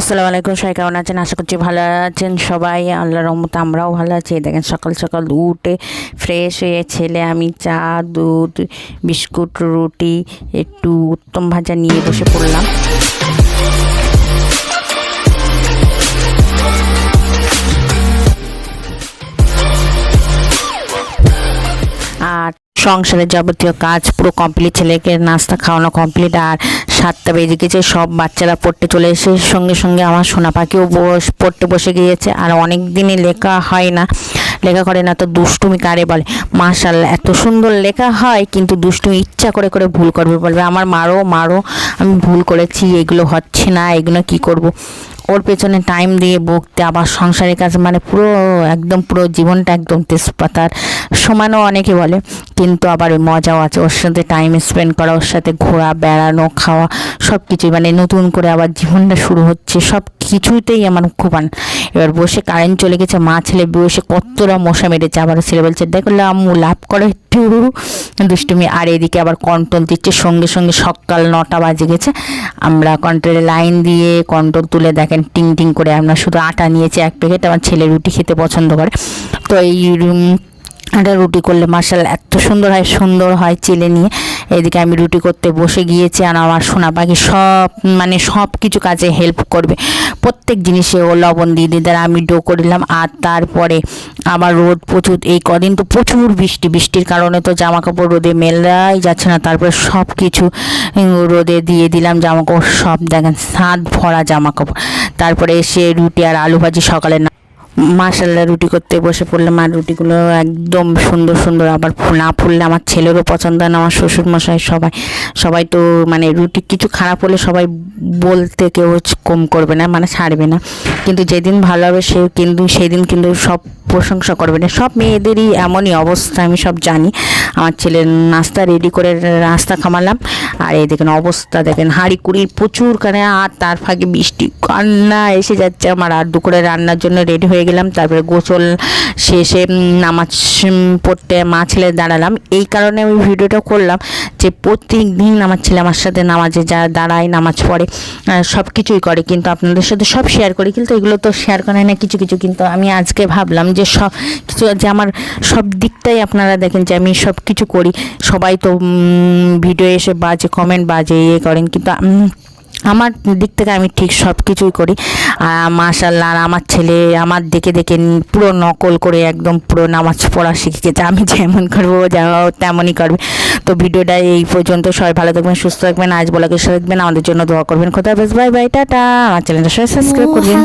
আসসালামু আলাইকুম, সবাই কেমন আছেন? আশা করছি ভালো আছেন সবাই। আল্লাহর রহমতে আমরাও ভালো আছি। দেখেন সকাল সকাল উঠে ফ্রেশ হয়ে ছেলে আমি চা, দুধ, বিস্কুট, রুটি, একটু উত্তম ভাজা নিয়ে বসে পড়লাম। আর সংসারের যাবতীয় কাজ পুরো কমপ্লিট, ছেলেকে নাস্তা খাওয়ানো কমপ্লিট। আর 7টা বেজে গেছে, সব বাচ্চারা পড়তে চলে এসে সঙ্গে সঙ্গে আমার সোনা পাখিও পড়তে বসে গিয়েছে। আর অনেক দিনই লেখা হয় না, লেখা করে না তো দুষ্টুমি কারে বলে। মাশাআল্লাহ এত সুন্দর লেখা হয়, কিন্তু দুষ্টুমি ইচ্ছা করে করে ভুল করবে, বলবে আমার মারো আমি ভুল করেছি, এগুলো হচ্ছে না, এগুলো কি করব। ওর পেছনে টাইম দিয়ে বকতে, আবার সংসারের কাজ মানে পুরো জীবনটা একদম তেজপাতার সমানও অনেকে বলে, কিন্তু আবার ওই মজাও আছে। ওর সাথে টাইম স্পেন্ড করা, ওর সাথে ঘোরা, বেড়ানো, খাওয়া সব কিছুই, মানে নতুন করে আবার জীবনটা শুরু হচ্ছে, সব কিছুতেই আমার খুব এবার বসে কারেন্ট চলে গেছে, মা ছেলে বসে কতটা মশা মেরেছে। আবার ছেলে বলছে দেখো আম্মু লাভ করে একটু দুষ্টুমি। আর এদিকে আবার কন্ট্রোল দিচ্ছে, সঙ্গে সঙ্গে সকাল 9টা বাজে গেছে। আমরা কন্ট্রোলে লাইন দিয়ে কন্ট্রোল তুলে দেখেন টিং টিং করে আমরা শুধু আটা নিয়েছি 1 প্যাকেট। আমার ছেলে রুটি খেতে পছন্দ করে, তো এই আটা রুটি করলে মাশাআল্লাহ এত সুন্দর হয় চেলে নিয়ে। এদিকে আমি রুটি করতে বসে গিয়েছি, আর আমার সোনা পাখি সব কিছু কাজে হেল্প করবে, প্রত্যেক জিনিসে ও লবণ দিয়ে দিদার আমি ডো করিলাম। আর তারপরে আবার রোদ প্রচুর, এই কদিন তো প্রচুর বৃষ্টির কারণে তো জামা কাপড় রোদে মেলাই যাচ্ছে না। তারপরে সব কিছু রোদে দিয়ে দিলাম, জামা কাপড় সব দেখেন ছাদ ভরা জামা কাপড়। তারপরে এসে রুটি আর আলু ভাজি সকালে মাশাআল্লাহ রুটি করতে বসে পড়লাম। আর রুটিগুলো একদম সুন্দর, আবার না ফুললে আমার ছেলেরও পছন্দ হয় না, আমার শ্বশুরমশাই সবাই তো মানে রুটি কিছু খারাপ হলে সবাই বলতে কেউ কম করবে না, মানে ছাড়বে না, কিন্তু যেদিন ভালো হবে সেদিন কিন্তু সব প্রশংসা করবে না। সব মেয়েদেরই এমনই অবস্থা, আমি সব জানি। আমার ছেলের নাস্তা রেডি করে নাস্তা খামালাম, আর এই দেখেন অবস্থা দেখেন হাঁড়ি কুড়ির প্রচুর কারণে। আর তার ফাঁকে বৃষ্টি কান্না এসে যাচ্ছে আমার। আর দুপুরে রান্নার জন্য রেডি হয়ে গেলাম। তারপরে গোসল শেষে নামাজ পড়তে মা ছেলে দাঁড়ালাম। এই কারণে আমি ভিডিওটা করলাম যে প্রত্যেক দিন আমার ছেলে আমার সাথে নামাজে দাঁড়ায়, নামাজ পড়ে, সব কিছুই করে, কিন্তু আপনাদের সাথে সব শেয়ার করি, কিন্তু এগুলো তো শেয়ার করে না কিছু, কিন্তু আমি আজকে ভাবলাম যে সব কিছু যে আমার সব দিকটাই আপনারা দেখেন যে আমি সব কিছু করি। সবাই তো ভিডিও এসে বাজে কমেন্ট বাজে ইয়ে করেন, কিন্তু আমার দিক থেকে আমি ঠিক সব কিছুই করি। মাশাআল্লাহ আমার ছেলে আমার দেখে পুরো নকল করে একদম পুরো নামাজ পড়া শিখে গেছে। আমি যেমন করবো তেমনই করবে। তো ভিডিওটা এই পর্যন্ত, সবাই ভালো থাকবেন, সুস্থ থাকবেন, আজ বলাকে দেখবেন, আমাদের জন্য দোয়া করবেন। খোদা হাফেজ, বাই বাই, টাটা। আমার চ্যানেলটা সবাই সাবস্ক্রাইব করবেন।